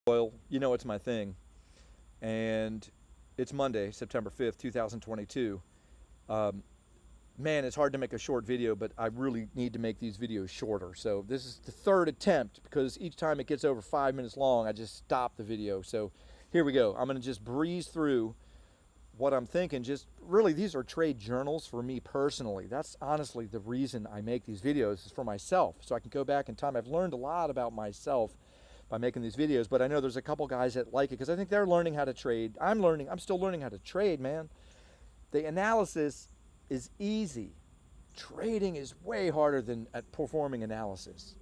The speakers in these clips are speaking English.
Oil, you know it's my thing. And it's Monday, September 5th, 2022. Um, Man, it's hard to make a short video, but I really need to make these videos shorter. So this is the third attempt because each time it gets over 5 minutes long, I just stop the video. So here we go. I'm going to just breeze through what I'm thinking. Just really, these are trade journals for me personally. That's honestly the reason I make these videos, is for myself. So I can go back in time. I've learned a lot about myself by making these videos, but I know there's a couple guys that like it because I think they're learning how to trade. I'm still learning how to trade, man. The analysis is easy. Trading is way harder than at performing analysis.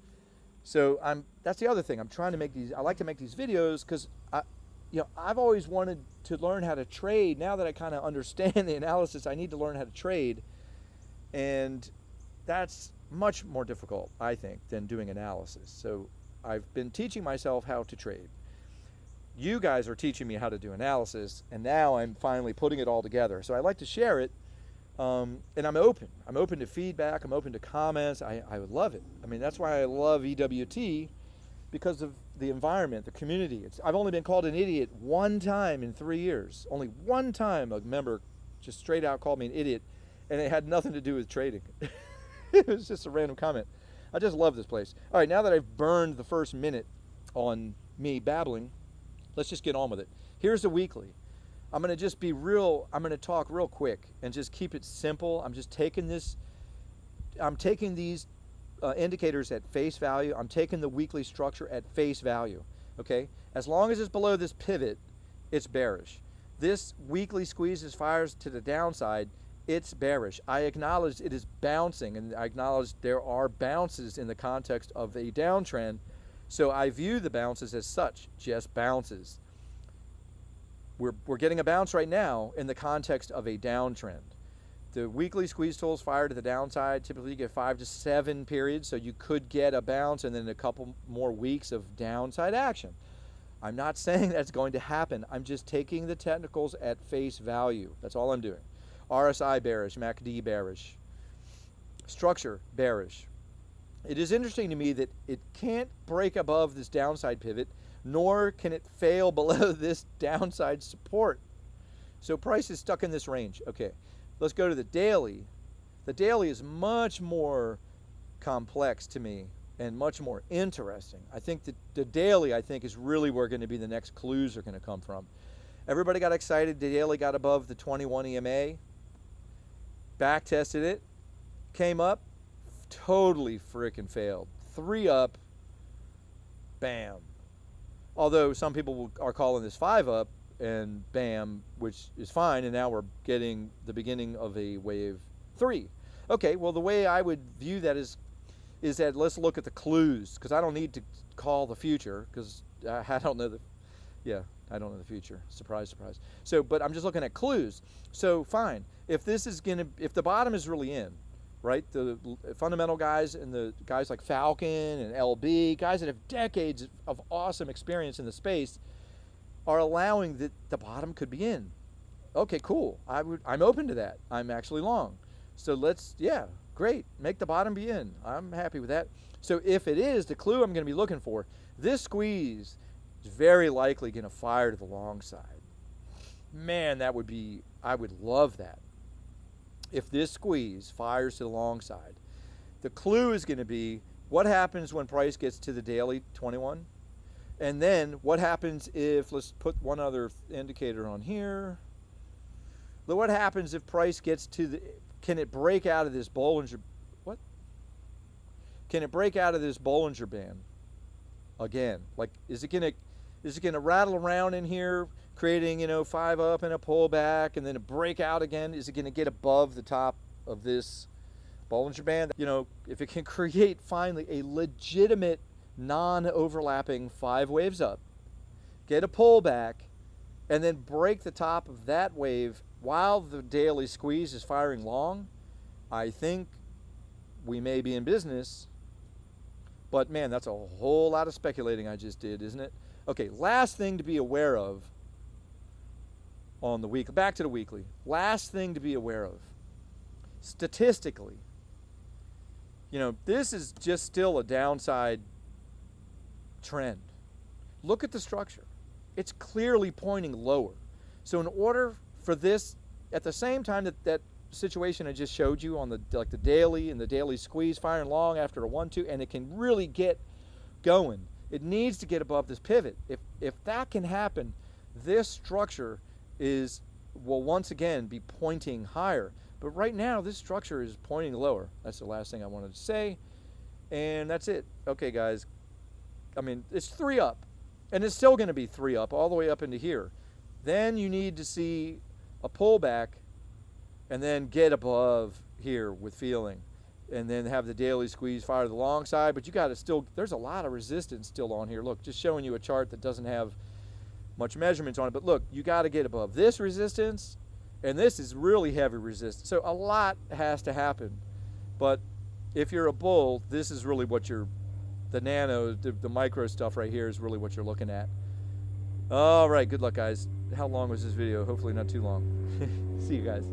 So that's the other thing. I'm trying to make these, I like to make these videos because I've always wanted to learn how to trade. Now that I kind of understand the analysis, I need to learn how to trade. And that's much more difficult, I think, than doing analysis. So I've been teaching myself how to trade. You guys are teaching me how to do analysis, and now I'm finally putting it all together. So I like to share it, and I'm open. I'm open to feedback. I'm open to comments. I would love it. I mean, that's why I love EWT, because of the environment, the community. I've only been called an idiot one time in 3 years. Only one time a member just straight out called me an idiot, and it had nothing to do with trading. It was just a random comment. I just love this place. All right, now that I've burned the first minute on me babbling, let's just get on with it. Here's the weekly. I'm going to talk real quick and just keep it simple. I'm taking these indicators at face value. I'm taking the weekly structure at face value, okay? As long as it's below this pivot, it's bearish. This weekly squeezes fires to the downside, it's bearish. I acknowledge it is bouncing, and I acknowledge there are bounces in the context of a downtrend, so I view the bounces as such, just bounces. We're getting a bounce right now in the context of a downtrend. The weekly squeeze tools fire to the downside. Typically you get 5 to 7 periods, so you could get a bounce and then a couple more weeks of downside action. I'm not saying that's going to happen. I'm just taking the technicals at face value. That's all I'm doing. RSI bearish, MACD bearish. Structure bearish. It is interesting to me that it can't break above this downside pivot, nor can it fail below this downside support. So price is stuck in this range. Okay, let's go to the daily. The daily is much more complex to me and much more interesting. I think that the daily, is really where going to be the next clues are going to come from. Everybody got excited. The daily got above the 21 EMA, back tested it, came up, totally freaking failed. 3 up, bam. Although some people are calling this 5 up and bam, which is fine, and now we're getting the beginning of a wave 3. Okay, well, the way I would view that is that let's look at the clues, because I don't need to call the future, because I don't know I don't know the future. Surprise, surprise. So, but I'm just looking at clues. So fine, if the bottom is really in, right? The fundamental guys and the guys like Falcon and LB, guys that have decades of awesome experience in the space, are allowing that the bottom could be in. Okay, cool. I'm open to that. I'm actually long. So great. Make the bottom be in. I'm happy with that. So if it is, the clue I'm going to be looking for, this squeeze is very likely going to fire to the long side. Man, I would love that. If this squeeze fires to the long side, the clue is going to be what happens when price gets to the daily 21, and then what happens if, let's put one other indicator on here. What happens if price gets to can it break out of this Bollinger, Can it break out of this Bollinger Band again? Like, is it gonna rattle around in here, creating 5 up and a pullback, and then a breakout again? Is it gonna get above the top of this Bollinger Band? If it can create finally a legitimate non-overlapping 5 waves up, get a pullback, and then break the top of that wave while the daily squeeze is firing long, I think we may be in business. But man, that's a whole lot of speculating I just did, isn't it? Okay, last thing to be aware of on the week. Back to the weekly. Last thing to be aware of. Statistically, this is just still a downside trend. look at the structure. It's clearly pointing lower. So in order for this, at the same time that situation I just showed you on the daily and the daily squeeze firing long after a 1-2, and it can really get going, it needs to get above this pivot. If that can happen, this structure will once again be pointing higher. But right now this structure is pointing lower. That's the last thing I wanted to say, and that's it. Okay guys, I mean, it's 3 up, and it's still going to be 3 up all the way up into here. Then you need to see a pullback and then get above here with feeling, and then have the daily squeeze fire the long side. But you got to still, there's a lot of resistance still on here. Look, just showing you a chart that doesn't have much measurements on it, but look, you got to get above this resistance, and this is really heavy resistance. So a lot has to happen. But if you're a bull, this is really what the nano, the micro stuff right here is really what you're looking at. All right, good luck guys. How long was this video? Hopefully not too long. See you guys.